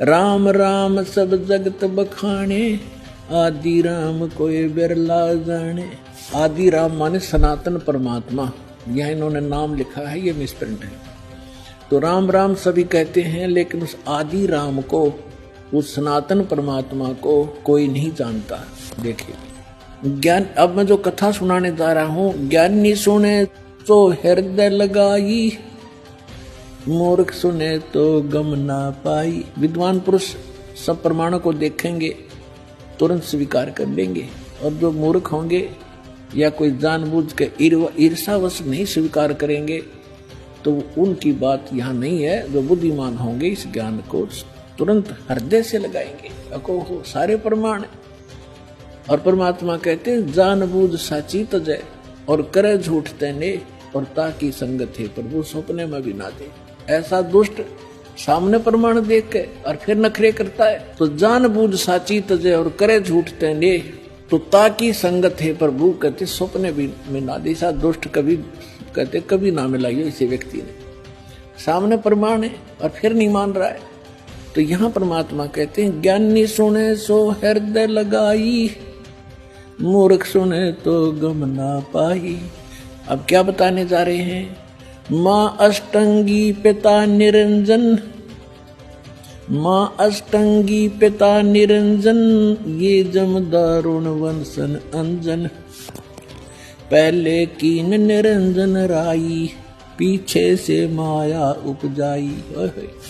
राम राम सब जगत बखाने, आदि राम कोई बिरला जाने। आदि राम माने सनातन परमात्मा, यह इन्होंने नाम लिखा है, ये मिसप्रिंट है। तो राम राम सभी कहते हैं, लेकिन उस आदि राम को, उस सनातन परमात्मा को कोई नहीं जानता। देखिए ज्ञान, अब मैं जो कथा सुनाने जा रहा हूं, ज्ञानी सुने तो हृदय लगाई, मूर्ख सुने तो गम ना पाई। विद्वान पुरुष सब प्रमाणों को देखेंगे, तुरंत स्वीकार कर लेंगे, और जो मूर्ख होंगे या कोई जानबूझ के ईर्षावश नहीं स्वीकार करेंगे, तो उनकी बात यहाँ नहीं है। जो बुद्धिमान होंगे इस ज्ञान को तुरंत हृदय से लगाएंगे। अको हो सारे प्रमाण। और परमात्मा कहते हैं, जानबूझ साची तजय और करे झूठ तैने, और ताकि संगत है प्रभु सपने में भी ना दे। ऐसा दुष्ट सामने प्रमाण देख के और फिर नखरे करता है, तो जानबूझ साची तजय और करे झूठ तैने, तो ताकि संगत है प्रभु कहते सपने भी में ना दे। ऐसा दुष्ट कभी कहते कभी ना मिलाइयो इसे व्यक्ति ने। सामने प्रमाण है और फिर नहीं मान रहा है। तो यहाँ परमात्मा कहते हैं, ज्ञानी सुने सो हृदय लगाई, मूर्ख सुने तो गम ना पाई। अब क्या बताने जा रहे हैं? माँ अष्टंगी पिता निरंजन, माँ अष्टंगी पिता निरंजन, ये जम दारुण वंशन अंजन। पहले कीन निरंजन राई, पीछे से माया उपजाई।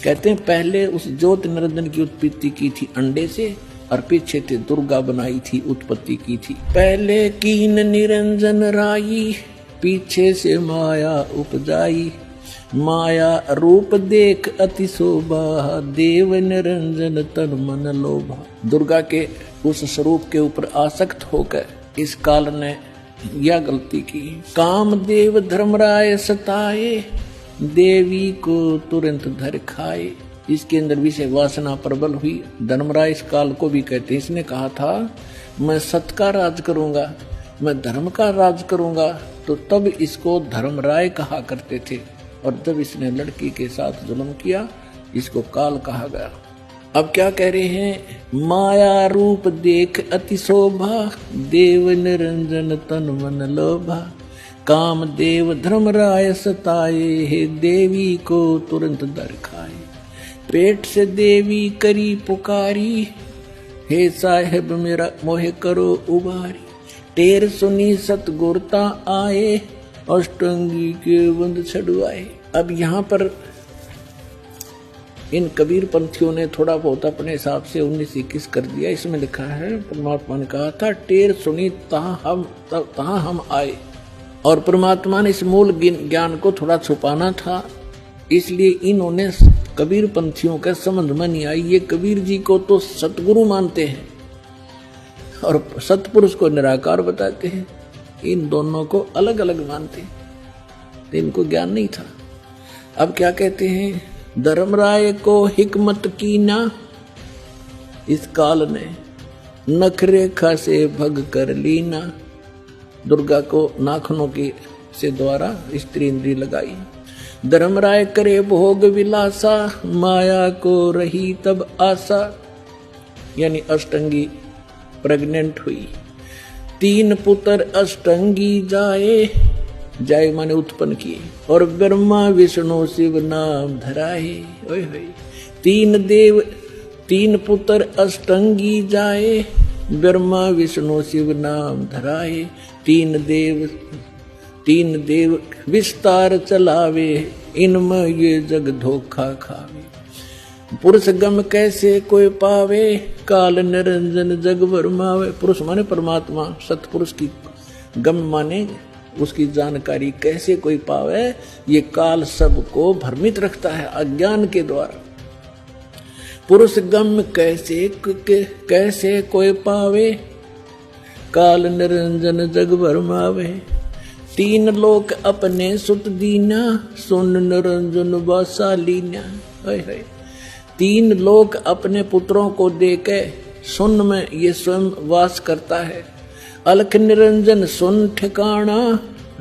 कहते हैं पहले उस ज्योत निरंजन की उत्पत्ति की थी अंडे से, और पीछे से दुर्गा बनाई थी, उत्पत्ति की थी। पहले कीन निरंजन राई, पीछे से माया उपजाई। माया रूप देख अति शोभा, देव निरंजन तन मन लोभा। दुर्गा के उस स्वरूप के ऊपर आसक्त होकर इस काल ने यह गलती की। कामदेव धर्मराय सताए, देवी को तुरंत धर खाए। इसके अंदर विषय वासना प्रबल हुई। धर्मराय इस काल को भी कहते हैं, इसने कहा था मैं सत का राज करूंगा, मैं धर्म का राज करूंगा, तो तब इसको धर्मराय कहा करते थे। और जब इसने लड़की के साथ जुल्म किया, इसको काल कहा गया। अब क्या कह रहे हैं? माया रूप देख अति शोभा, देव निरंजन तन मन लोभा। काम देव धर्मराय सताए, हे देवी को तुरंत दर खाए। पेट से देवी करी पुकारी, हे साहेब मेरा मोहे करो उबारी। टेर सुनी सतगुरता आए, अष्टंगी के बंद छड़वाए। अब यहाँ पर इन कबीर पंथियों ने थोड़ा बहुत अपने हिसाब से 19-21 कर दिया। इसमें लिखा है, परमात्मा ने कहा था टेर सुनी तहाँ हम आए। और परमात्मा ने इस मूल ज्ञान को थोड़ा छुपाना था, इसलिए इन्होंने कबीर पंथियों का समझ में नहीं आई। ये कबीर जी को तो सतगुरु मानते हैं और सतपुरुष को निराकार बताते हैं, इन दोनों को अलग अलग मानते हैं, तो इनको ज्ञान नहीं था। अब क्या कहते हैं? धर्मराय को हिकमत कीना, इस काल ने नखरेखा से भग कर लीना। दुर्गा को नाखनों की से द्वारा स्त्री इंद्री लगाई। धर्मराय करे भोग विलासा, माया को रही तब आशा। यानी अष्टंगी प्रेग्नेंट हुई। 3 पुत्र अष्टंगी जाए, जाए माने उत्पन्न किए, और ब्रह्मा विष्णु शिव नाम धराए। ओए होए 3 पुत्र अष्टंगी जाए, ब्रह्मा विष्णु शिव नाम धराए। 3 देव विस्तार चलावे, इनमें ये जग धोखा खावे। पुरुष गम कैसे कोई पावे, काल निरंजन जग भरमावे। पुरुष माने परमात्मा, सतपुरुष की गम माने उसकी जानकारी कैसे कोई पावे। ये काल सबको भ्रमित रखता है अज्ञान के द्वारा। पुरुष गम कैसे कोई पावे, काल निरंजन जग भरमावे। 3 लोक अपने सुत दीना, सुन निरंजन वासालीना। 3 लोक अपने पुत्रों को देके सुन में ये स्वयं वास करता है। अलख निरंजन सुन ठिकाना,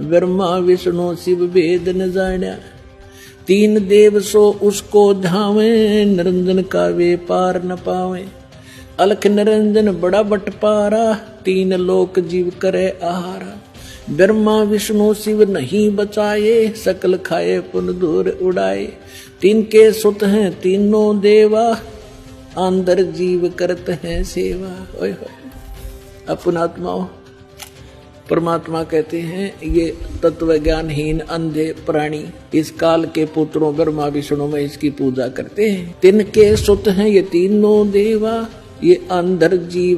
ब्रह्मा विष्णु शिव भेद न जाना। तीन देव सो उसको धावे, निरंजन का वे पार न पावे। अलख निरंजन बड़ा बटपारा, तीन लोक जीव करे आहारा। ब्रह्मा विष्णु शिव नहीं बचाए, सकल खाए पुन दूर उड़ाए। तीन के सुत हैं तीनों देवा, अंदर जीव करते हैं सेवा। ओए होए अपनात्माओं, परमात्मा कहते हैं ये तत्व ज्ञानहीन अंधे प्राणी इस काल के पुत्रों ब्रह्मा विष्णु में इसकी पूजा करते हैं। तिनके सुत हैं ये तीनों देवा, ये अंदर जीव